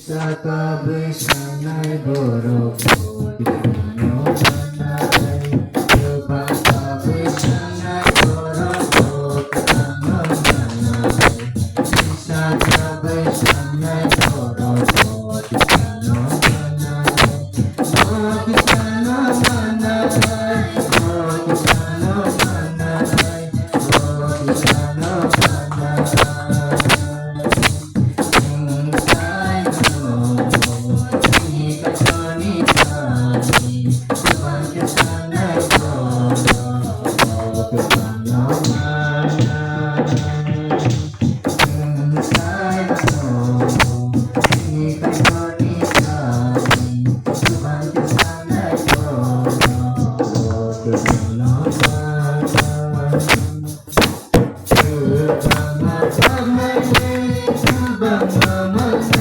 Sakabesanay borok Dikano manay Sakabesanay borok Dikano manay Sakabesanay borok Dikano manay Dikano manay Dikano manay Dikano Bang,